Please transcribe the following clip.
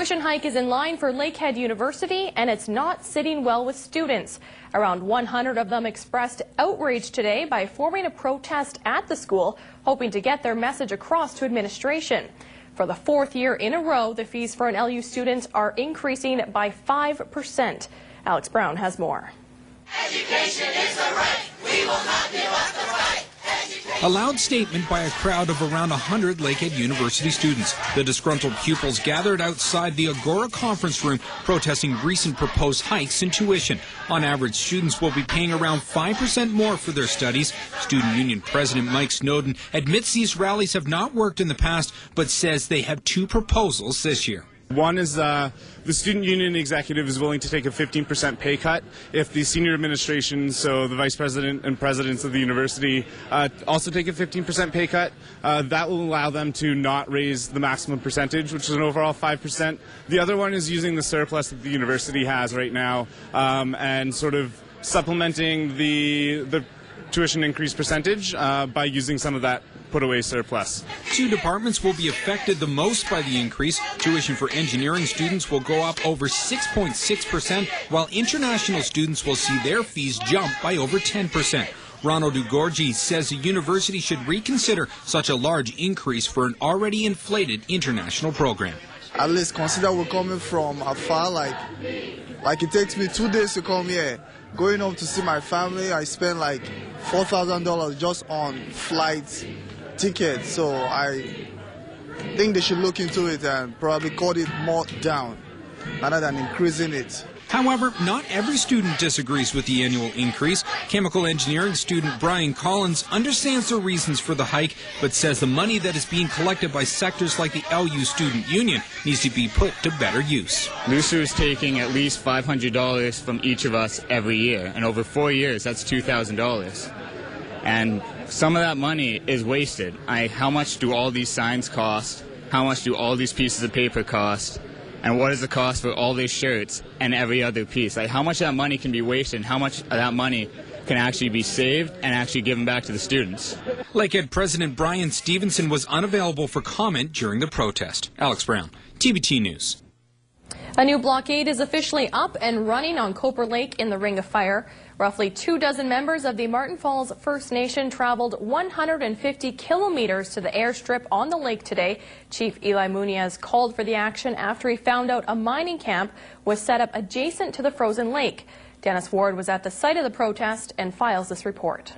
tuition hike is in line for Lakehead University, and it's not sitting well with students. Around 100 of them expressed outrage today by forming a protest at the school, hoping to get their message across to administration. For the fourth year in a row, the fees for an LU student are increasing by 5%. Alex Brown has more. Education is a right. We will not give up the fight. A loud statement by a crowd of around 100 Lakehead University students. The disgruntled pupils gathered outside the Agora conference room protesting recent proposed hikes in tuition. On average, students will be paying around 5% more for their studies. Student Union President Mike Snowden admits these rallies have not worked in the past, but says they have two proposals this year. One is the student union executive is willing to take a 15% pay cut if the senior administration, so the vice president and presidents of the university, also take a 15% pay cut. That will allow them to not raise the maximum percentage, which is an overall 5%. The other one is using the surplus that the university has right now and sort of supplementing the tuition increase percentage by using some of that put-away surplus. Two departments will be affected the most by the increase. Tuition for engineering students will go up over 6.6%, while international students will see their fees jump by over 10%. Ronald Ugorji says the university should reconsider such a large increase for an already inflated international program. At least consider we're coming from afar, like it takes me 2 days to come here. Going home to see my family, I spend like $4,000 just on flight tickets. So I think they should look into it and probably cut it more down rather than increasing it. However, not every student disagrees with the annual increase. Chemical engineering student Brian Collins understands the reasons for the hike, but says the money that is being collected by sectors like the LU Student Union needs to be put to better use. LUSU is taking at least $500 from each of us every year, and over 4 years, that's $2,000. And some of that money is wasted. How much do all these signs cost? How much do all these pieces of paper cost? And what is the cost for all these shirts and every other piece? How much of that money can be wasted and how much of that money can actually be saved and actually given back to the students? Lakehead President Brian Stevenson was unavailable for comment during the protest. Alex Brown, TVT News. A new blockade is officially up and running on Cooper Lake in the Ring of Fire. Roughly 24 members of the Martin Falls First Nation traveled 150 kilometers to the airstrip on the lake today. Chief Eli Muniz called for the action after he found out a mining camp was set up adjacent to the frozen lake. Dennis Ward was at the site of the protest and files this report.